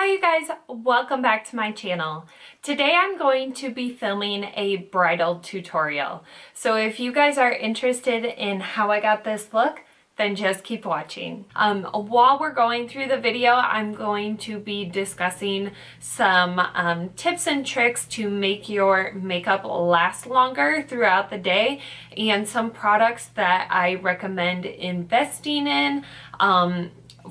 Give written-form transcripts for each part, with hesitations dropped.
Hi you guys, welcome back to my channel. Today I'm going to be filming a bridal tutorial. So if you guys are interested in how I got this look, then just keep watching. While we're going through the video, I'm going to be discussing some tips and tricks to make your makeup last longer throughout the day and some products that I recommend investing in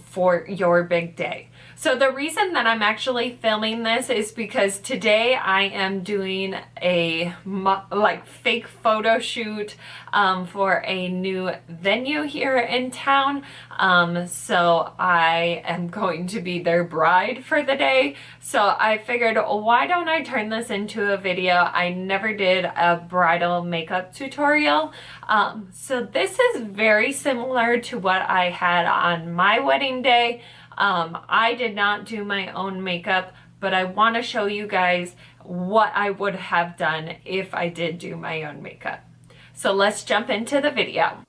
for your big day. So the reason that I'm actually filming this is because today I am doing a fake photo shoot for a new venue here in town. So I am going to be their bride for the day. So I figured, why don't I turn this into a video? I never did a bridal makeup tutorial. So this is very similar to what I had on my wedding day. I did not do my own makeup, but I want to show you guys what I would have done if I did do my own makeup. So let's jump into the video.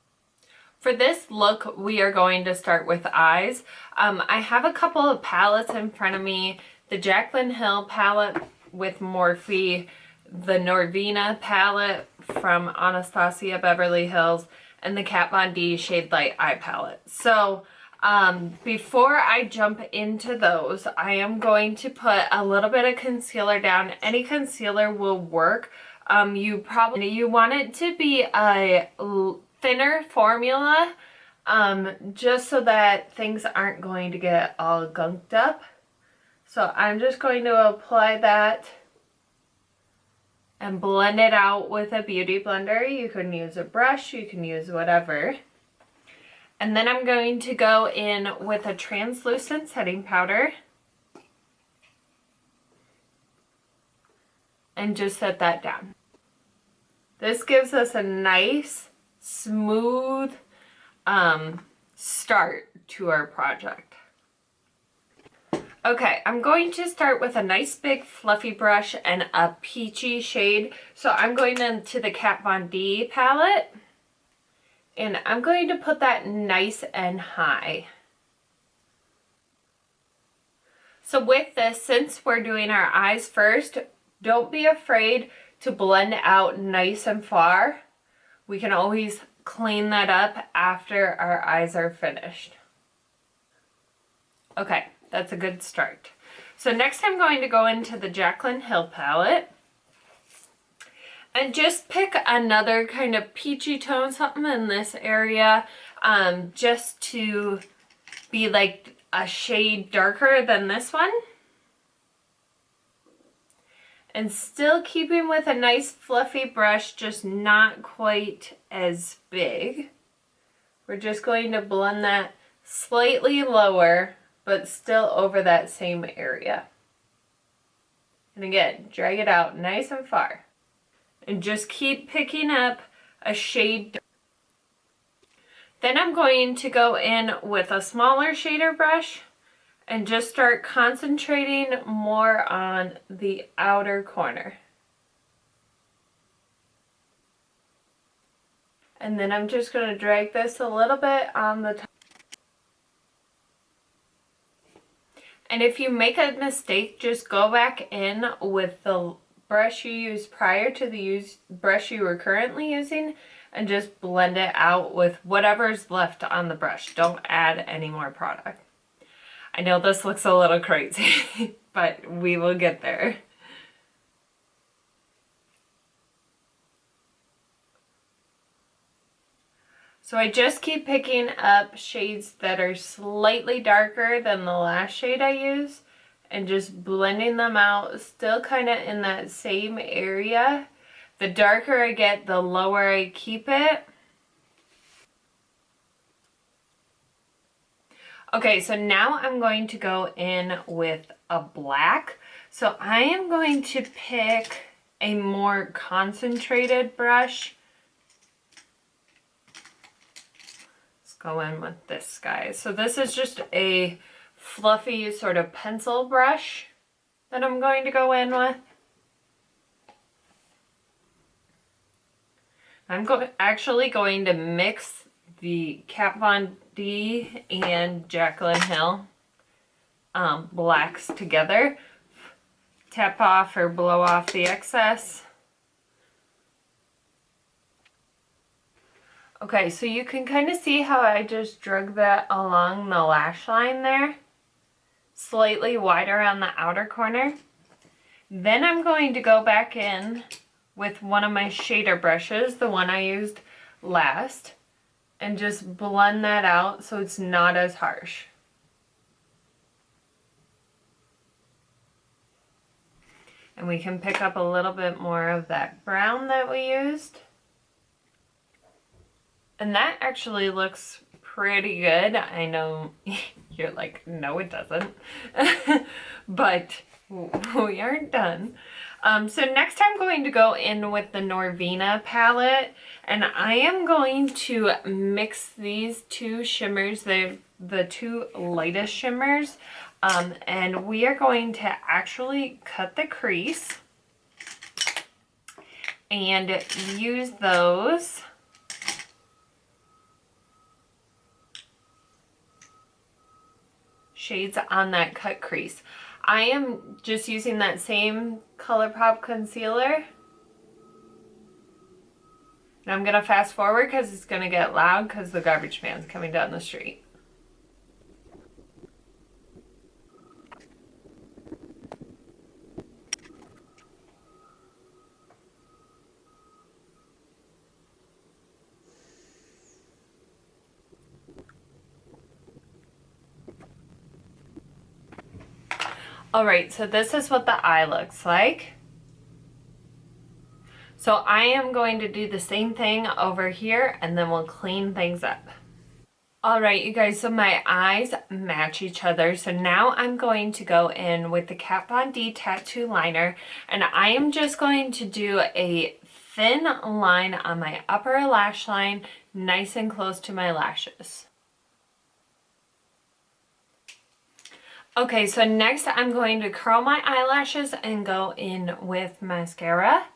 For this look, we are going to start with eyes. I have a couple of palettes in front of me. The Jaclyn Hill palette with Morphe, the Norvina palette from Anastasia Beverly Hills, and the Kat Von D Shade Light eye palette. So before I jump into those, I am going to put a little bit of concealer down. Any concealer will work. You want it to be a thinner formula, just so that things aren't going to get all gunked up. So I'm just going to apply that and blend it out with a beauty blender. You can use a brush, you can use whatever. And then I'm going to go in with a translucent setting powder and just set that down. This gives us a nice, smooth start to our project. Okay, I'm going to start with a nice big fluffy brush and a peachy shade. So I'm going into the Kat Von D palette. And I'm going to put that nice and high. So with this, since we're doing our eyes first, don't be afraid to blend out nice and far. We can always clean that up after our eyes are finished. Okay, that's a good start. So next I'm going to go into the Jaclyn Hill palette. And just pick another kind of peachy tone, something in this area, just to be like a shade darker than this one. And still keeping with a nice fluffy brush, just not quite as big. We're just going to blend that slightly lower, but still over that same area. And again, drag it out nice and far. And just keep picking up a shade. Then I'm going to go in with a smaller shader brush and just start concentrating more on the outer corner. And then I'm just going to drag this a little bit on the top. And if you make a mistake, just go back in with the brush you used prior to the brush you were currently using and just blend it out with whatever's left on the brush. Don't add any more product. I know this looks a little crazy, but we will get there. So I just keep picking up shades that are slightly darker than the last shade I used and just blending them out, still kind of in that same area. The darker I get, the lower I keep it. Okay, so now I'm going to go in with a black. So I am going to pick a more concentrated brush. Let's go in with this guy. So this is just a fluffy sort of pencil brush that I'm going to go in with. I'm actually going to mix the Kat Von D and Jaclyn Hill blacks together. Tap off or blow off the excess. Okay, so you can kind of see how I just drug that along the lash line there. Slightly wider on the outer corner. Then I'm going to go back in with one of my shader brushes, the one I used last, and just blend that out so it's not as harsh. And we can pick up a little bit more of that brown that we used. And that actually looks pretty good. I know you're like, no it doesn't. But we aren't done. So next I'm going to go in with the Norvina palette, and I am going to mix these two shimmers, the two lightest shimmers, and we are going to actually cut the crease and use those shades on that cut crease. I am just using that same ColourPop concealer. And I'm gonna fast forward because it's gonna get loud because the garbage man's coming down the street. Alright, so this is what the eye looks like. So I am going to do the same thing over here and then we'll clean things up. Alright you guys, so my eyes match each other. So now I'm going to go in with the Kat Von D tattoo liner, and I am just going to do a thin line on my upper lash line, nice and close to my lashes. Okay, so next I'm going to curl my eyelashes and go in with mascara.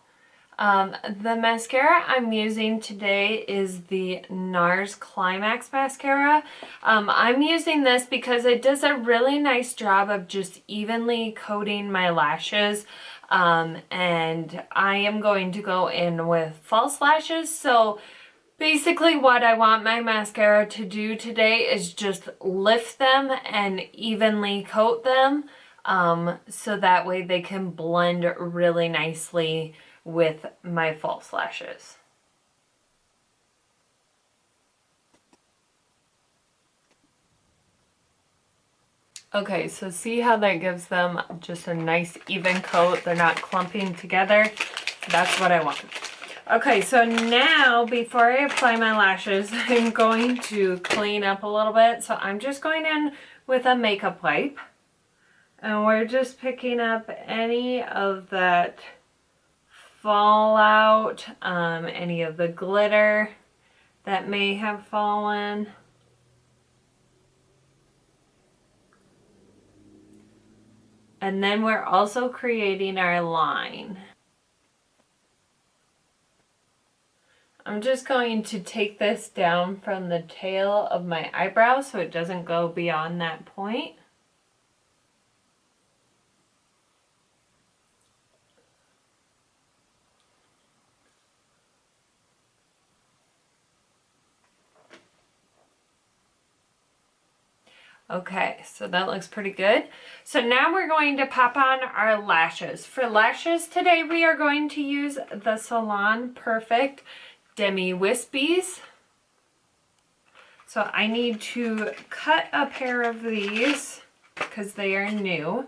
The mascara I'm using today is the NARS Climax mascara. I'm using this because it does a really nice job of just evenly coating my lashes. And I am going to go in with false lashes. So basically what I want my mascara to do today is just lift them and evenly coat them, so that way they can blend really nicely with my false lashes. Okay, so see how that gives them just a nice even coat. They're not clumping together. That's what I want. Okay, so now before I apply my lashes, I'm going to clean up a little bit. So I'm just going in with a makeup wipe, and we're just picking up any of that fallout, any of the glitter that may have fallen. And then we're also creating our line. I'm just going to take this down from the tail of my eyebrow so it doesn't go beyond that point. Okay, so that looks pretty good. So now we're going to pop on our lashes. For lashes today, we are going to use the Salon Perfect Demi Wispies. So I need to cut a pair of these because they are new.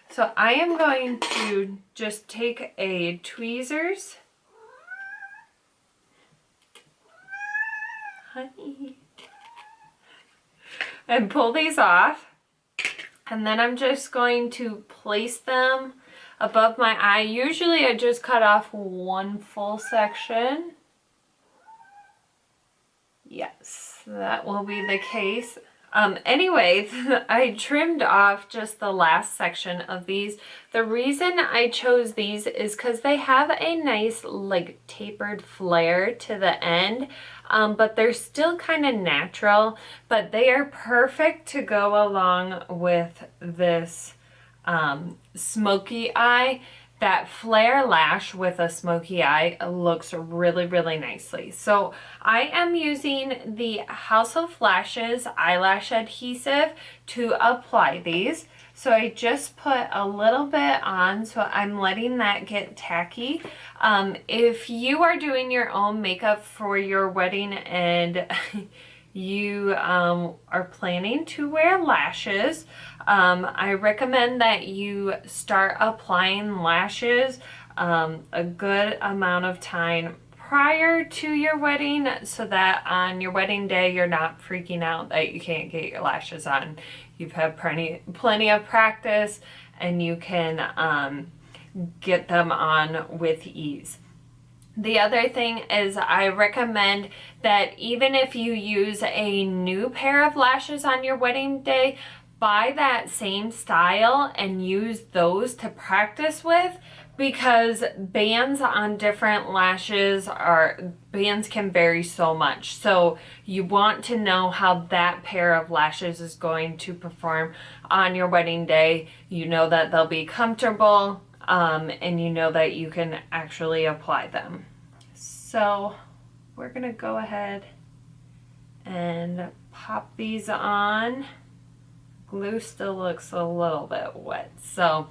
So I am going to just take a tweezers. Honey. And pull these off. And then I'm just going to place them above my eye. Usually I just cut off one full section. Yes, that will be the case. Anyway, I trimmed off just the last section of these. The reason I chose these is because they have a nice like tapered flare to the end, but they're still kind of natural, but they are perfect to go along with this smoky eye. That flare lash with a smoky eye looks really, really nicely. So I am using the House of Lashes eyelash adhesive to apply these. So I just put a little bit on, so I'm letting that get tacky. If you are doing your own makeup for your wedding and you are planning to wear lashes, I recommend that you start applying lashes a good amount of time prior to your wedding, so that on your wedding day you're not freaking out that you can't get your lashes on. You've had plenty of practice and you can get them on with ease. The other thing is I recommend that even if you use a new pair of lashes on your wedding day, buy that same style and use those to practice with, because bands on different lashes can vary so much. So you want to know how that pair of lashes is going to perform on your wedding day. You know that they'll be comfortable, and you know that you can actually apply them. So we're gonna go ahead and pop these on. Glue still looks a little bit wet. So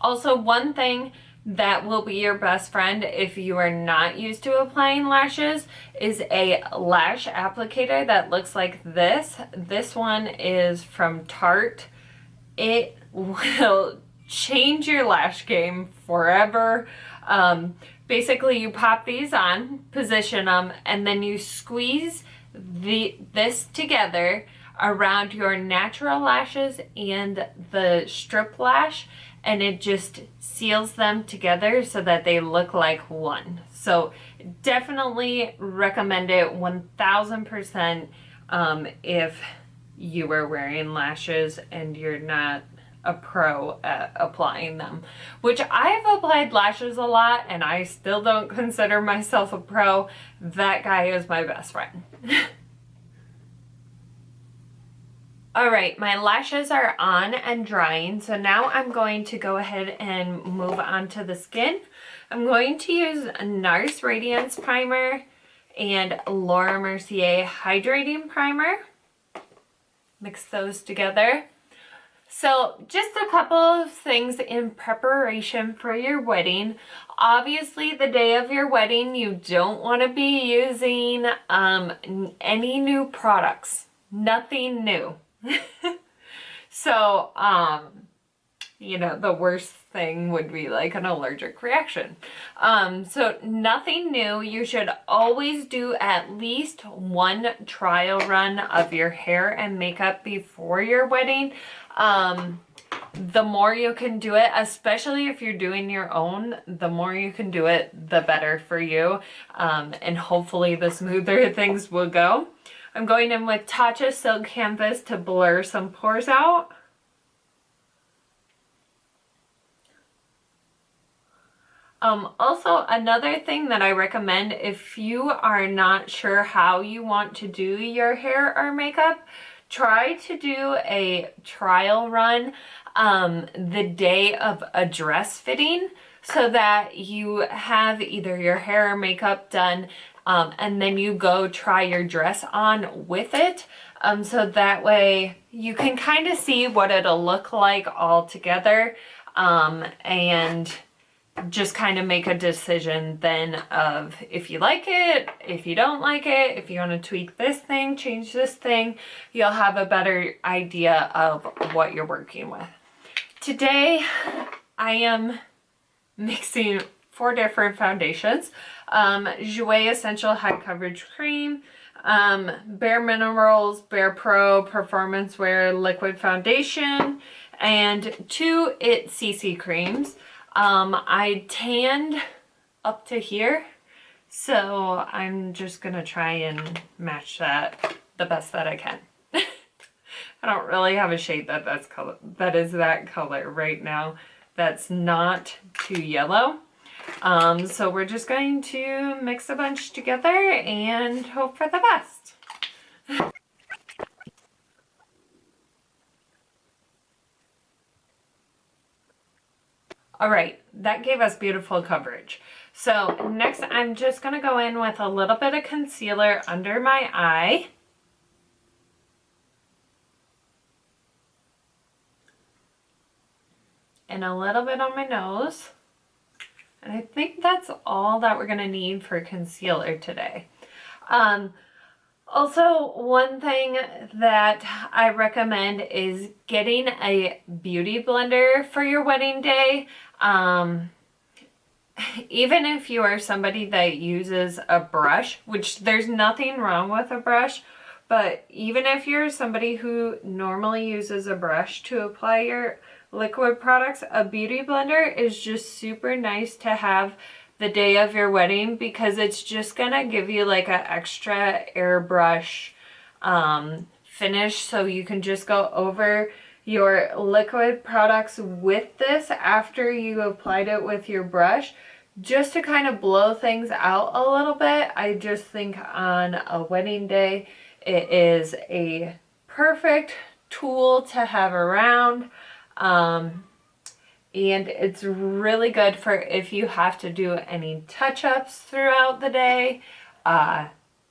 also, one thing that will be your best friend if you are not used to applying lashes is a lash applicator that looks like this. This one is from Tarte. It will change your lash game forever. Basically, you pop these on, position them, and then you squeeze this together around your natural lashes and the strip lash, and it just seals them together so that they look like one. So definitely recommend it 1000% if you are wearing lashes and you're not a pro at applying them, which I've applied lashes a lot and I still don't consider myself a pro. That guy is my best friend. All right, my lashes are on and drying, so now I'm going to go ahead and move on to the skin. I'm going to use a NARS Radiance Primer and Laura Mercier Hydrating Primer. Mix those together. So just a couple of things in preparation for your wedding. Obviously, the day of your wedding, you don't want to be using any new products. Nothing new. So, you know, the worst thing would be like an allergic reaction. So nothing new. You should always do at least one trial run of your hair and makeup before your wedding. The more you can do it, especially if you're doing your own, the more you can do it, the better for you. And hopefully the smoother things will go. I'm going in with Tatcha Silk Canvas to blur some pores out. Also, another thing that I recommend if you are not sure how you want to do your hair or makeup, try to do a trial run the day of a dress fitting, so that you have either your hair or makeup done and then you go try your dress on with it. So that way you can kind of see what it'll look like all together, and just kind of make a decision then of if you like it, if you don't like it, if you want to tweak this thing, change this thing, you'll have a better idea of what you're working with. Today I am mixing 4 different foundations. Jouer Essential High Coverage Cream, Bare Minerals Bare Pro Performance Wear Liquid Foundation, and 2 IT CC creams. I tanned up to here, so I'm just gonna try and match that the best that I can. I don't really have a shade that is that color right now. That's not too yellow. So we're just going to mix a bunch together and hope for the best. All right, that gave us beautiful coverage. So next I'm just gonna go in with a little bit of concealer under my eye. And a little bit on my nose. And I think that's all that we're gonna need for concealer today. Also, one thing that I recommend is getting a beauty blender for your wedding day. Even if you are somebody that uses a brush, which there's nothing wrong with a brush, but even if you're somebody who normally uses a brush to apply your liquid products, a beauty blender is just super nice to have the day of your wedding, because it's just gonna give you like an extra airbrush finish, so you can just go over your liquid products with this after you applied it with your brush, just to kind of blow things out a little bit. I just think on a wedding day it is a perfect tool to have around. And it's really good for if you have to do any touch-ups throughout the day.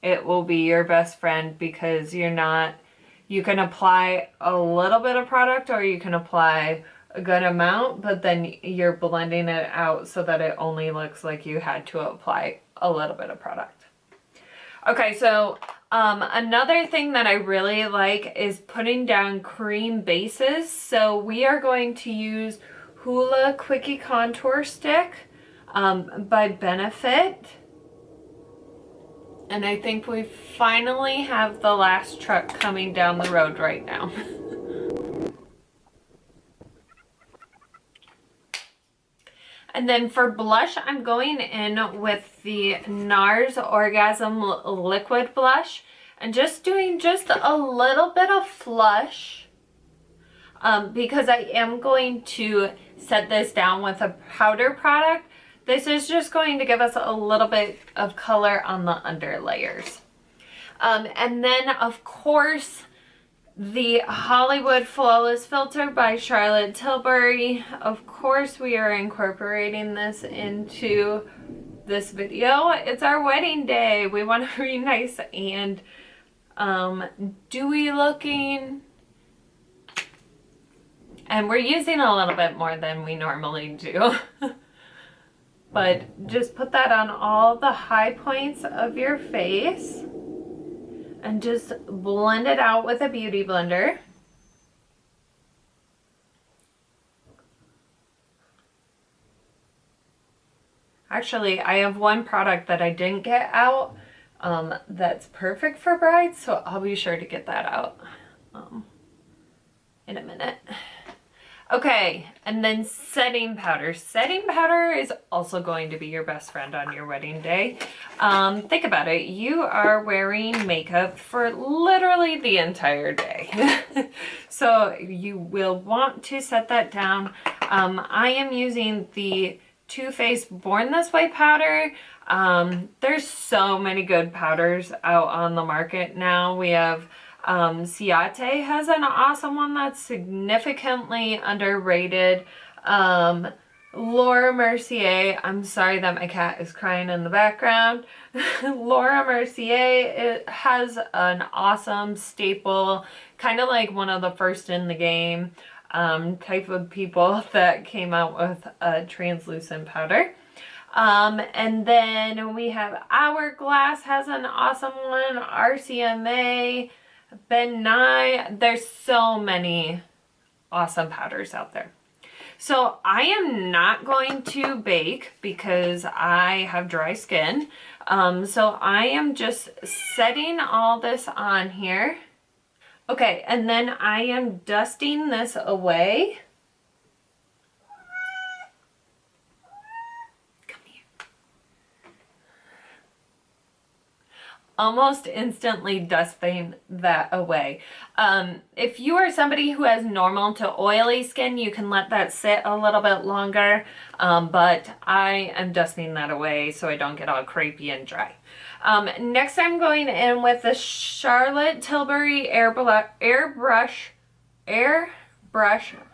It will be your best friend, because you can apply a little bit of product or you can apply a good amount, but then you're blending it out so that it only looks like you had to apply a little bit of product. Okay, so another thing that I really like is putting down cream bases. So we are going to use Hoola Quickie Contour Stick by Benefit. And I think we finally have the last truck coming down the road right now. And then for blush, I'm going in with the NARS Orgasm Liquid Blush and just doing just a little bit of flush because I am going to set this down with a powder product. This is just going to give us a little bit of color on the under layers. And then, of course, the Hollywood Flawless Filter by Charlotte Tilbury. Of course, we are incorporating this into this video. It's our wedding day. We want to be nice and dewy looking. And we're using a little bit more than we normally do. But just put that on all the high points of your face. And just blend it out with a beauty blender. Actually, I have one product that I didn't get out that's perfect for brides, so I'll be sure to get that out in a minute. Okay, and then setting powder. Setting powder is also going to be your best friend on your wedding day. Think about it. You are wearing makeup for literally the entire day. So you will want to set that down. I am using the Too Faced Born This Way powder. There's so many good powders out on the market now. We have Ciate has an awesome one that's significantly underrated. Laura Mercier, I'm sorry that my cat is crying in the background. Laura Mercier, it has an awesome staple, kind of like one of the first in the game type of people that came out with a translucent powder. And then we have Hourglass has an awesome one, RCMA, Ben Nye. There's so many awesome powders out there. So I am not going to bake because I have dry skin. So I am just setting all this on here. Okay, and then I am dusting this away. almost instantly dusting that away. If you are somebody who has normal to oily skin, you can let that sit a little bit longer, but I am dusting that away so I don't get all crepey and dry. Next I'm going in with the Charlotte Tilbury Airbrush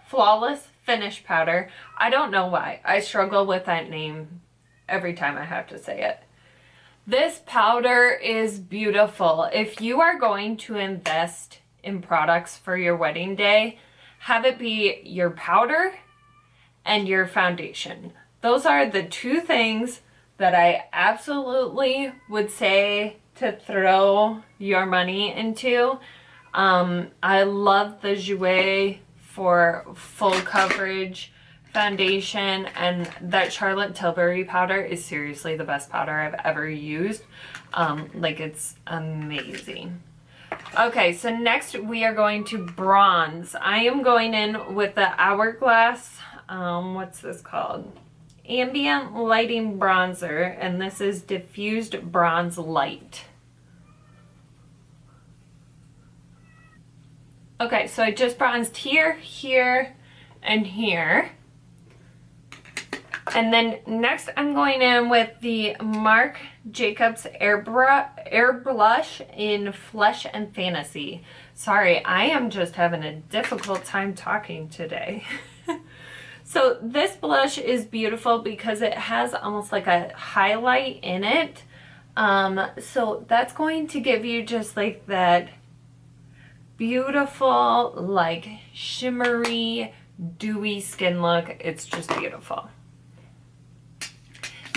Flawless Finish Powder. I don't know why. I struggle with that name every time I have to say it. This powder is beautiful. If you are going to invest in products for your wedding day, have it be your powder and your foundation. Those are the two things that I absolutely would say to throw your money into. I love the Jouer for full coverage foundation, and that Charlotte Tilbury powder is seriously the best powder I've ever used. Like, it's amazing. Okay, so next we are going to bronze. I am going in with the Hourglass, what's this called? Ambient Lighting Bronzer, and this is Diffused Bronze Light. Okay, so I just bronzed here, here, and here. And then next I'm going in with the Marc Jacobs Air Blush in Flesh and Fantasy. Sorry, I am just having a difficult time talking today. So this blush is beautiful because it has almost like a highlight in it. So that's going to give you just like that beautiful, like shimmery, dewy skin look. It's just beautiful.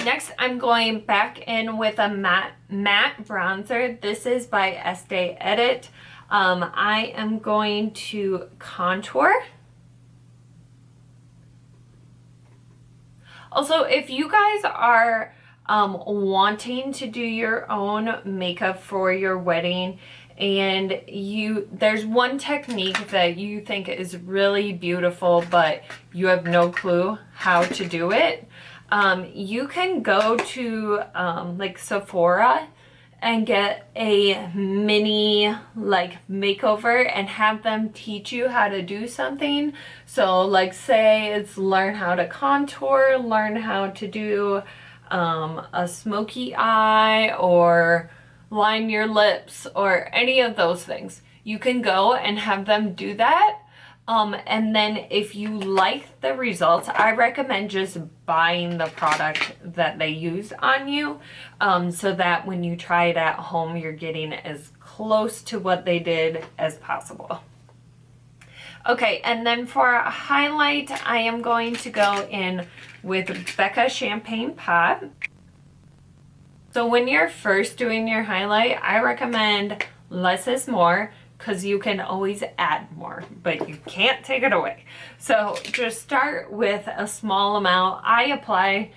Next, I'm going back in with a matte bronzer. This is by Estee Edit. I am going to contour. Also, if you guys are wanting to do your own makeup for your wedding, and there's one technique that you think is really beautiful, but you have no clue how to do it, you can go to like Sephora and get a mini like makeover and have them teach you how to do something. So like say it's learn how to contour, learn how to do a smoky eye, or line your lips, or any of those things. You can go and have them do that. And then if you like the results, I recommend just buying the product that they use on you, so that when you try it at home, you're getting as close to what they did as possible. Okay, and then for a highlight, I am going to go in with Becca Champagne Pot. So when you're first doing your highlight, I recommend less is more, because you can always add more, but you can't take it away. So just start with a small amount. I apply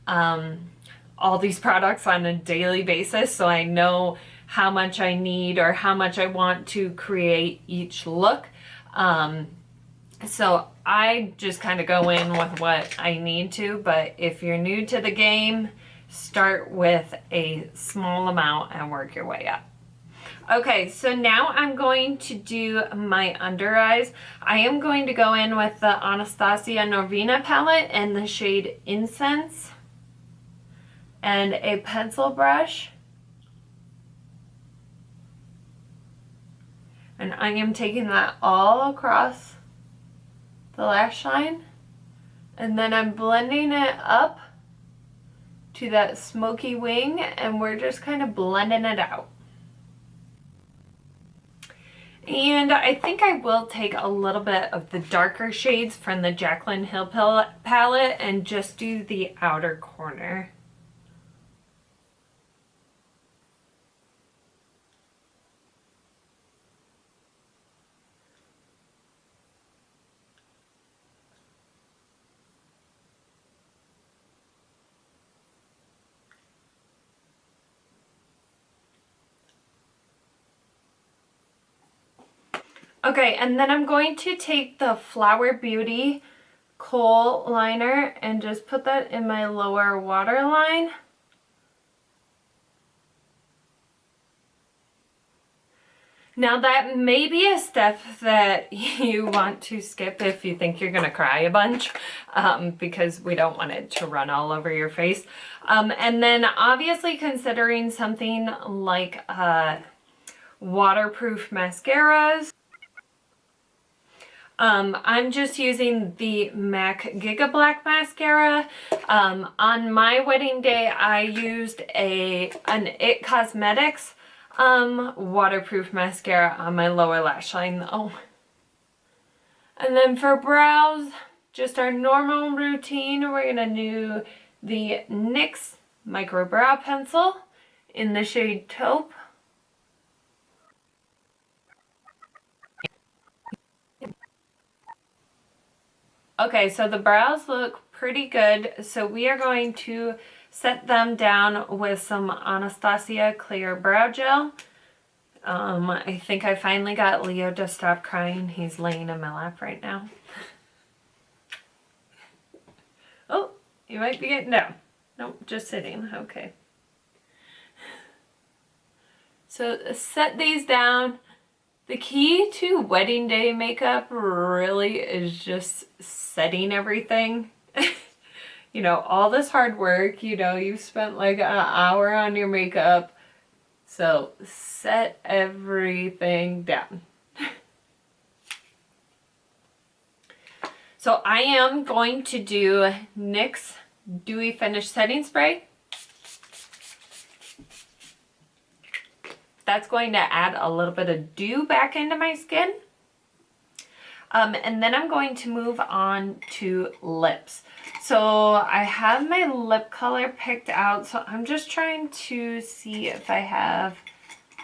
all these products on a daily basis, so I know how much I need or how much I want to create each look. So I just kind of go in with what I need to, but if you're new to the game, start with a small amount and work your way up. Okay, so now I'm going to do my under eyes. I am going to go in with the Anastasia Norvina palette and the shade Incense and a pencil brush. And I am taking that all across the lash line, and then I'm blending it up to that smoky wing, and we're just kind of blending it out. And I think I will take a little bit of the darker shades from the Jaclyn Hill palette and just do the outer corner. Okay, and then I'm going to take the Flower Beauty kohl liner and just put that in my lower waterline. Now that may be a step that you want to skip if you think you're gonna cry a bunch, because we don't want it to run all over your face. And then obviously considering something like waterproof mascaras. I'm just using the MAC Giga Black mascara. On my wedding day, I used an It Cosmetics waterproof mascara on my lower lash line though. And then for brows, just our normal routine, we're gonna do the NYX Micro Brow Pencil in the shade Taupe. Okay, so the brows look pretty good, so we are going to set them down with some Anastasia Clear Brow Gel. I think I finally got Leo to stop crying. He's laying in my lap right now. Oh, you might be getting down. Nope, just sitting. Okay. So set these down. The key to wedding day makeup really is just setting everything. You know, all this hard work, you know, you've spent like an hour on your makeup. So set everything down. So I am going to do NYX Dewy Finish Setting Spray. That's going to add a little bit of dew back into my skin. And then I'm going to move on to lips. So I have my lip color picked out. So I'm just trying to see if I have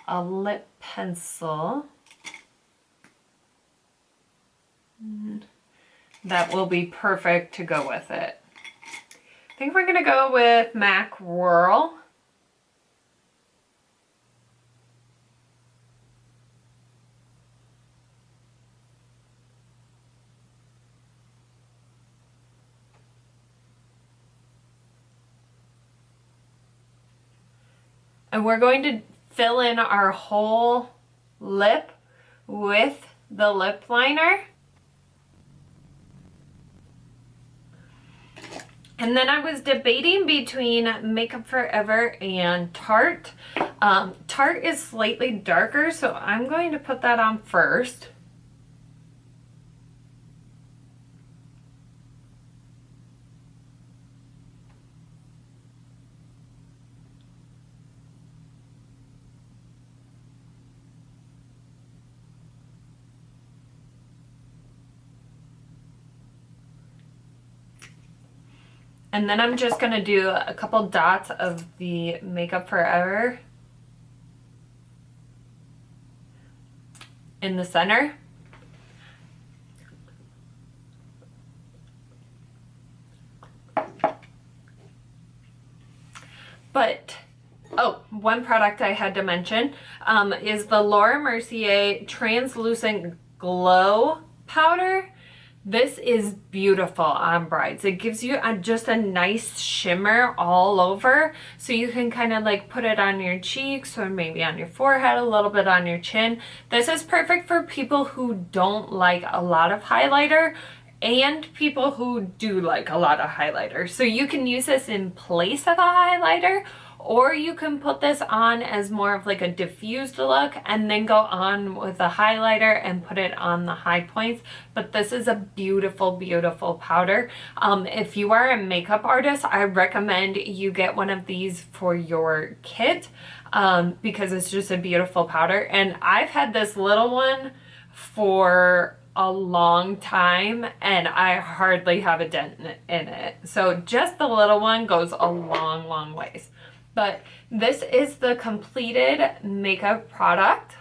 a lip pencil that will be perfect to go with it. I think we're going to go with MAC Whirl. And we're going to fill in our whole lip with the lip liner. And then I was debating between Makeup Forever and Tarte. Tarte is slightly darker, so I'm going to put that on first. And then I'm just going to do a couple dots of the Makeup Forever in the center. But, oh, one product I had to mention is the Laura Mercier Translucent Glow Powder. This is beautiful on brides. It gives you just a nice shimmer all over, so you can kind of like put it on your cheeks or maybe on your forehead, a little bit on your chin. This is perfect for people who don't like a lot of highlighter and people who do like a lot of highlighter. So you can use this in place of a highlighter, or you can put this on as more of like a diffused look and then go on with a highlighter and put it on the high points. But this is a beautiful, beautiful powder. If you are a makeup artist, I recommend you get one of these for your kit because it's just a beautiful powder. And I've had this little one for a long time and I hardly have a dent in it. So just the little one goes a long, long ways. But this is the completed makeup product.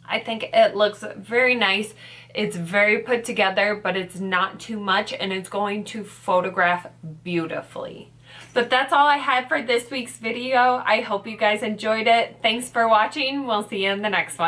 I think it looks very nice. It's very put together, but it's not too much and it's going to photograph beautifully. But that's all I had for this week's video. I hope you guys enjoyed it. Thanks for watching. We'll see you in the next one.